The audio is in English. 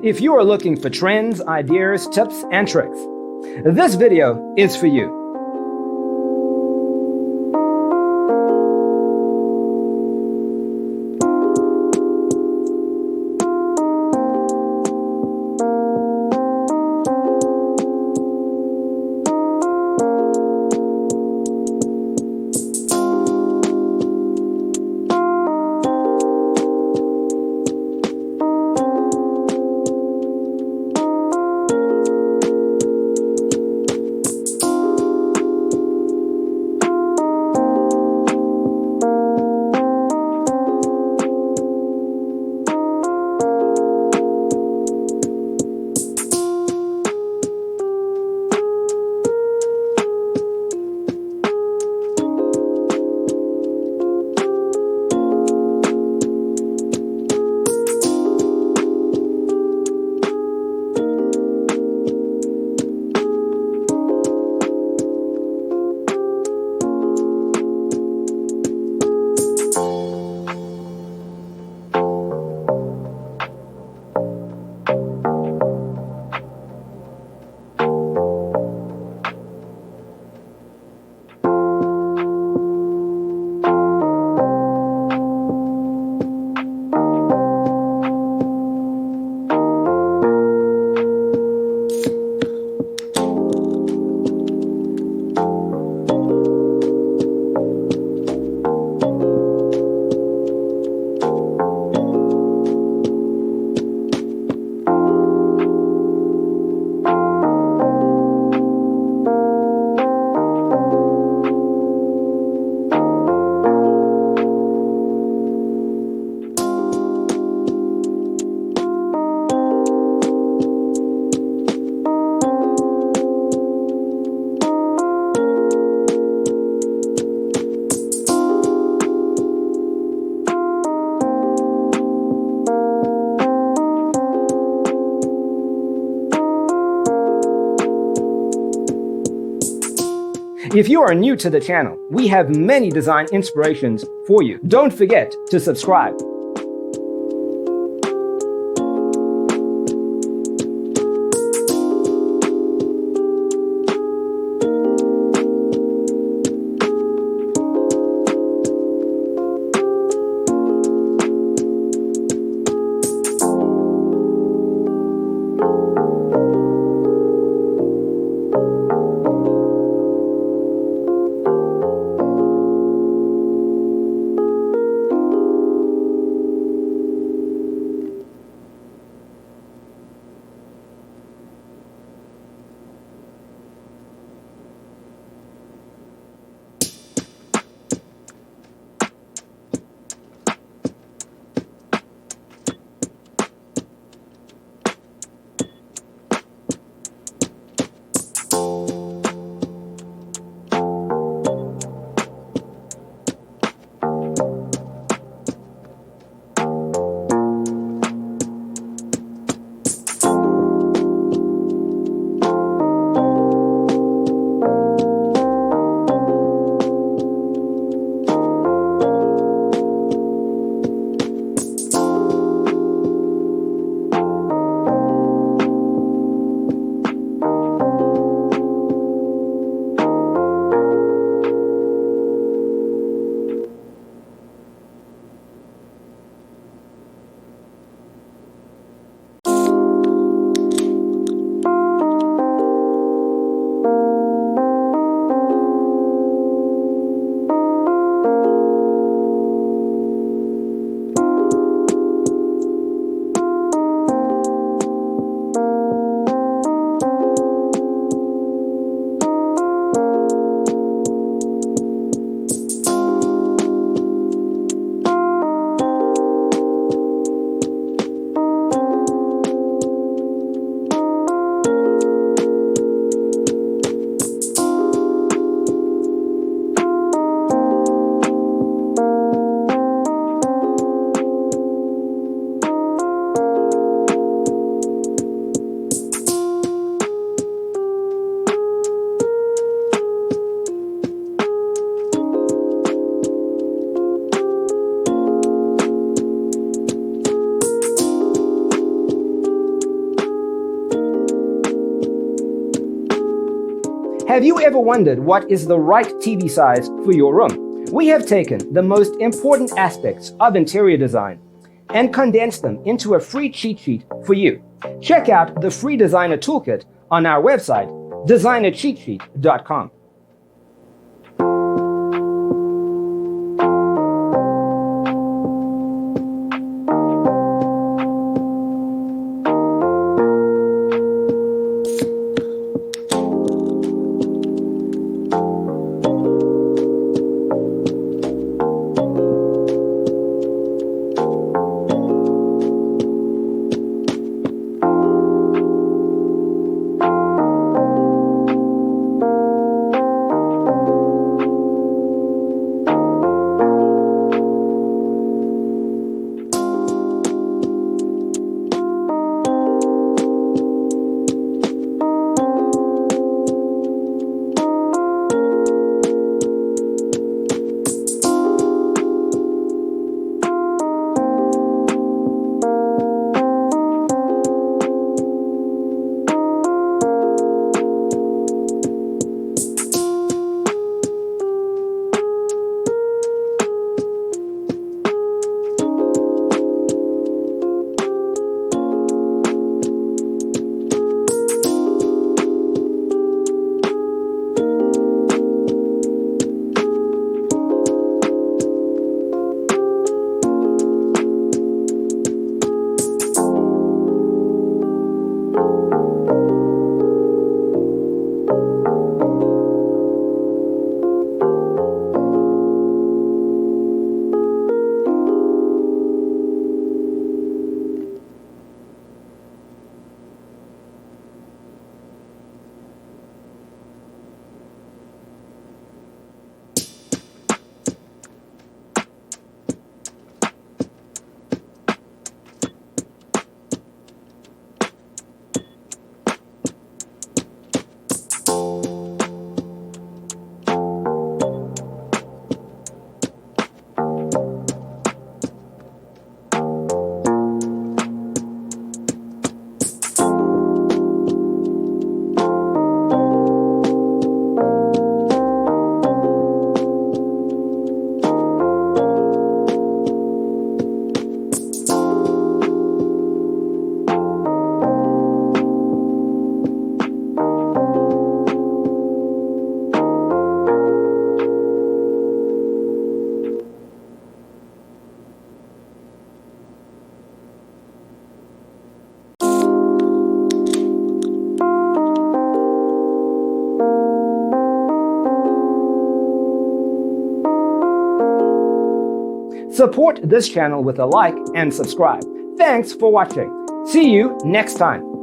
If you are looking for trends, ideas, tips, and tricks, this video is for you. If you are new to the channel, we have many design inspirations for you. Don't forget to subscribe. Have you ever wondered what is the right TV size for your room? We have taken the most important aspects of interior design and condensed them into a free cheat sheet for you. Check out the free designer toolkit on our website, designercheatsheet.com. Support this channel with a like and subscribe. Thanks for watching. See you next time.